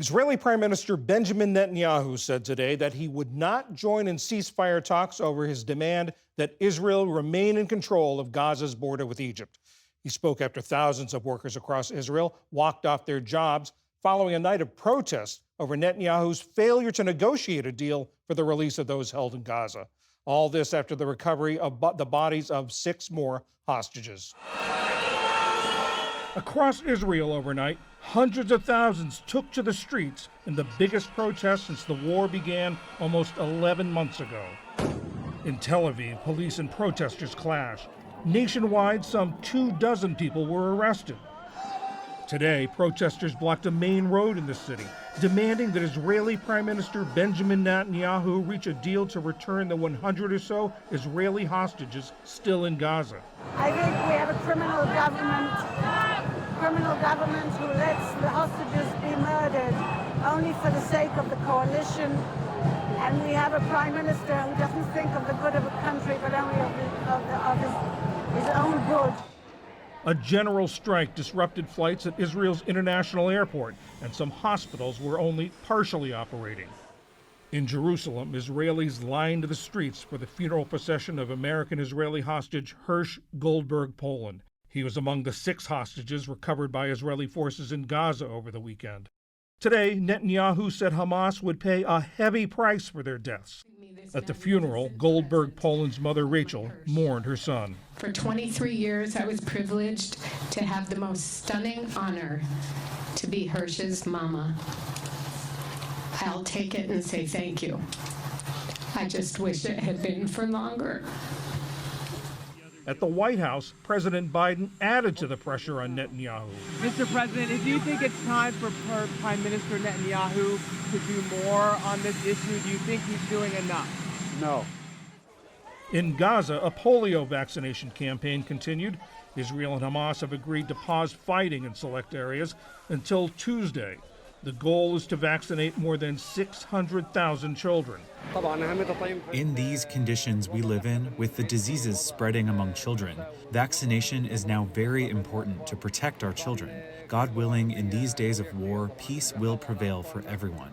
Israeli Prime Minister Benjamin Netanyahu said today that he would not join in ceasefire talks over his demand that Israel remain in control of Gaza's border with Egypt. He spoke after thousands of workers across Israel walked off their jobs following a night of protest over Netanyahu's failure to negotiate a deal for the release of those held in Gaza. All this after the recovery of the bodies of 6 more hostages. Across Israel overnight, hundreds of thousands took to the streets in the biggest protest since the war began almost 11 months ago. In Tel Aviv, police and protesters clashed. Nationwide, some 24 people were arrested. Today, protesters blocked a main road in the city, demanding that Israeli Prime Minister Benjamin Netanyahu reach a deal to return the 100 or so Israeli hostages still in Gaza. I think we have a criminal government who lets the hostages be murdered only for the sake of the coalition. And we have a prime minister who doesn't think of the good of the country, but only of his own good. A general strike disrupted flights at Israel's international airport, and some hospitals were only partially operating. In Jerusalem, Israelis lined the streets for the funeral procession of American-Israeli hostage Hersh Goldberg Poland. He was among the 6 hostages recovered by Israeli forces in Gaza over the weekend. Today, Netanyahu said Hamas would pay a heavy price for their deaths. At the funeral, Goldberg Poland's mother, Rachel, mourned her son. For 23 years, I was privileged to have the most stunning honor to be Hersh's mama. I'll take it and say thank you. I just wish it had been for longer. At the White House, President Biden added to the pressure on Netanyahu. Mr. President, do you think it's time for Prime Minister Netanyahu to do more on this issue? Do you think he's doing enough? No. In Gaza, a polio vaccination campaign continued. Israel and Hamas have agreed to pause fighting in select areas until Tuesday. The goal is to vaccinate more than 600,000 children. In these conditions we live in, with the diseases spreading among children, vaccination is now very important to protect our children. God willing, in these days of war, peace will prevail for everyone.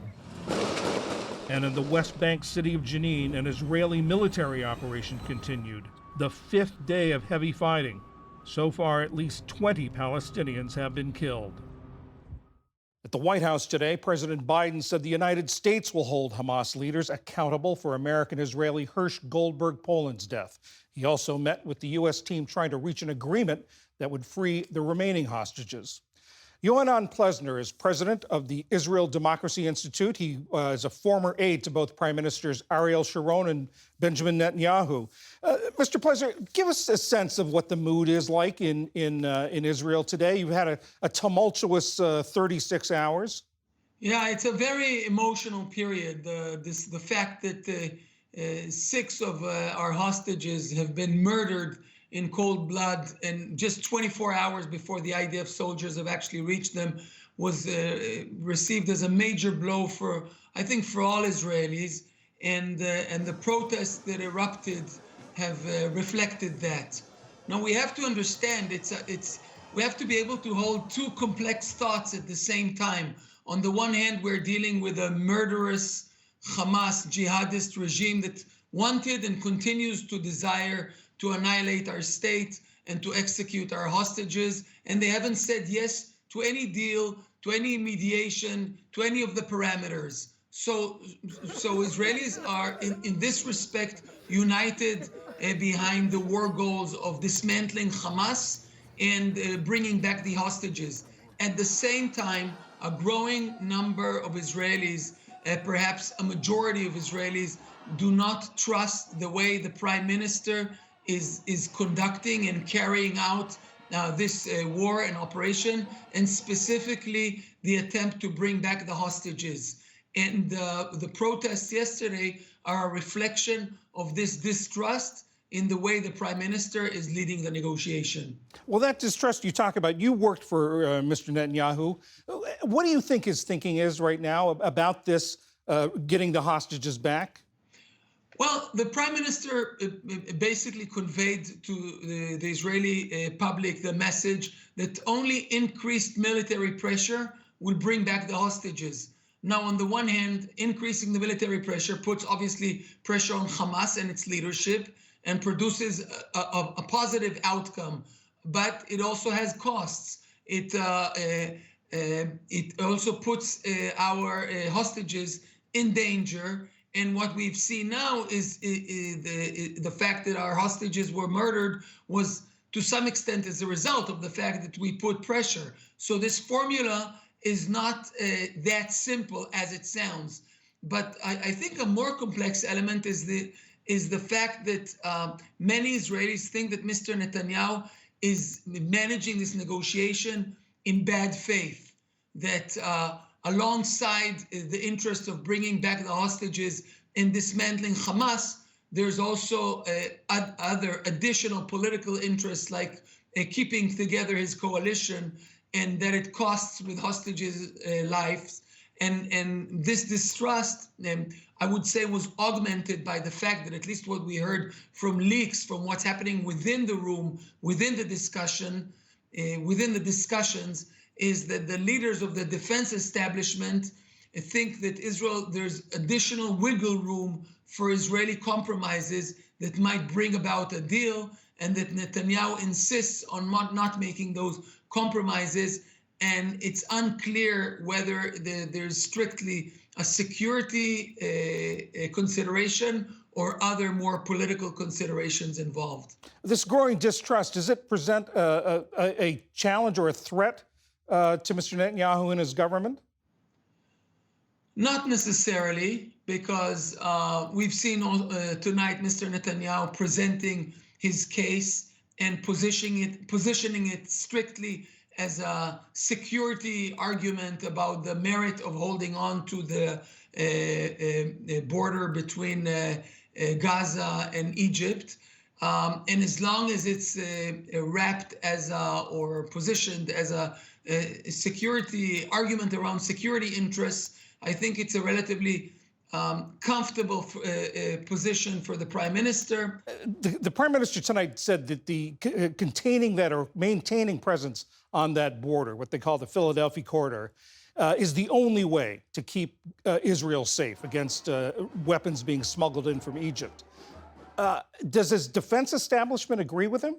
And in the West Bank city of Jenin, an Israeli military operation continued, the 5th day of heavy fighting. So far, at least 20 Palestinians have been killed. At the White House today, President Biden said the United States will hold Hamas leaders accountable for American-Israeli Hersh Goldberg Poland's death. He also met with the U.S. team trying to reach an agreement that would free the remaining hostages. Yohanan Plesner is president of the Israel Democracy Institute. He is a former aide to both Prime Ministers Ariel Sharon and Benjamin Netanyahu. Mr. Plesner, give us a sense of what the mood is like in Israel today. You've had a tumultuous 36 hours. Yeah, it's a very emotional period. The fact that 6 of our hostages have been murdered in cold blood, and just 24 hours before the IDF soldiers have actually reached them, was received as a major blow for, I think, for all Israelis, and the protests that erupted have reflected that. Now we have to understand we have to be able to hold 2 complex thoughts at the same time. On the one hand, we're dealing with a murderous Hamas jihadist regime that wanted and continues to desire to annihilate our state and to execute our hostages. And they haven't said yes to any deal, to any mediation, to any of the parameters. So Israelis are, in this respect, united behind the war goals of dismantling Hamas and bringing back the hostages. At the same time, a growing number of Israelis, perhaps a majority of Israelis, do not trust the way the Prime Minister is conducting and carrying out this war and operation, and specifically the attempt to bring back the hostages. And the protests yesterday are a reflection of this distrust in the way the Prime Minister is leading the negotiation. Well, that distrust you talk about, you worked for Mr. Netanyahu. What do you think his thinking is right now about this, getting the hostages back? Well, the Prime Minister basically conveyed to the Israeli public the message that only increased military pressure will bring back the hostages. Now, on the one hand, increasing the military pressure puts obviously pressure on Hamas and its leadership and produces a positive outcome, but it also has costs. It also puts our hostages in danger. And what we've seen now is the fact that our hostages were murdered was to some extent as a result of the fact that we put pressure. So this formula is not that simple as it sounds. But I think a more complex element is the fact that many Israelis think that Mr. Netanyahu is managing this negotiation in bad faith, that alongside the interest of bringing back the hostages and dismantling Hamas, there's also other additional political interests like keeping together his coalition, and that it costs with hostages' lives. And this distrust, I would say, was augmented by the fact that at least what we heard from leaks, from what's happening within the room, within the discussion, within the discussions, is that the leaders of the defense establishment think that there's additional wiggle room for Israeli compromises that might bring about a deal, and that Netanyahu insists on not making those compromises. And it's unclear whether there's strictly a security consideration or other more political considerations involved. This growing distrust, does it present a challenge or a threat to Mr. Netanyahu and his government? Not necessarily, because we've seen tonight Mr. Netanyahu presenting his case and positioning it strictly as a security argument about the merit of holding on to the border between Gaza and Egypt. And as long as it's wrapped as or positioned as a security argument around security interests, I think it's a relatively comfortable position for the prime minister. The prime minister tonight said that the containing that or maintaining presence on that border, what they call the Philadelphia corridor, is the only way to keep Israel safe against weapons being smuggled in from Egypt. Does his defense establishment agree with him?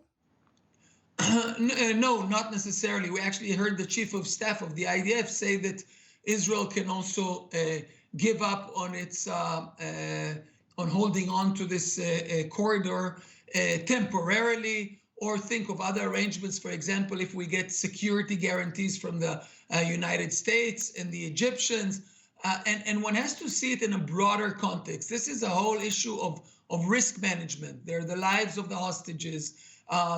No, not necessarily. We actually heard the chief of staff of the IDF say that Israel can also give up on its on holding on to this corridor temporarily, or think of other arrangements. For example, if we get security guarantees from the United States and the Egyptians, and one has to see it in a broader context. This is a whole issue of risk management. There are the lives of the hostages.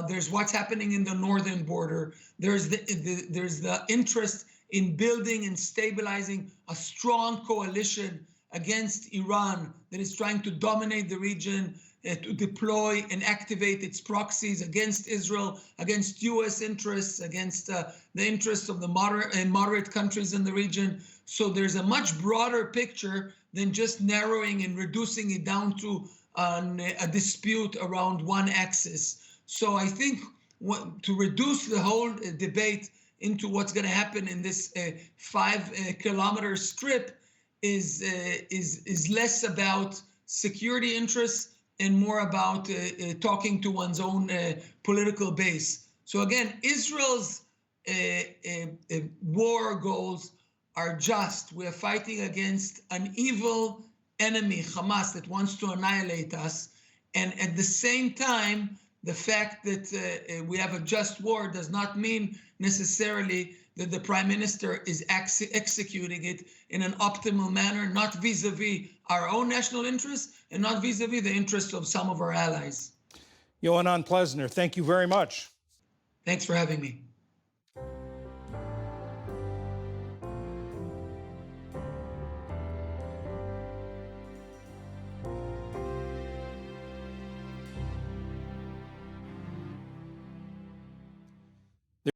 There's what's happening in the northern border. There's the interest in building and stabilizing a strong coalition against Iran that is trying to dominate the region, to deploy and activate its proxies against Israel, against U.S. interests, against the interests of the moderate countries in the region. So there's a much broader picture than just narrowing and reducing it down to a dispute around one axis. So I think to reduce the whole debate into what's going to happen in this 5-kilometer strip is less about security interests and more about talking to one's own political base. So again, Israel's war goals are just. We are fighting against an evil enemy, Hamas, that wants to annihilate us. And at the same time, the fact that we have a just war does not mean necessarily that the prime minister is executing it in an optimal manner, not vis-a-vis our own national interests and not vis-a-vis the interests of some of our allies. Yohanan Plesner, thank you very much. Thanks for having me.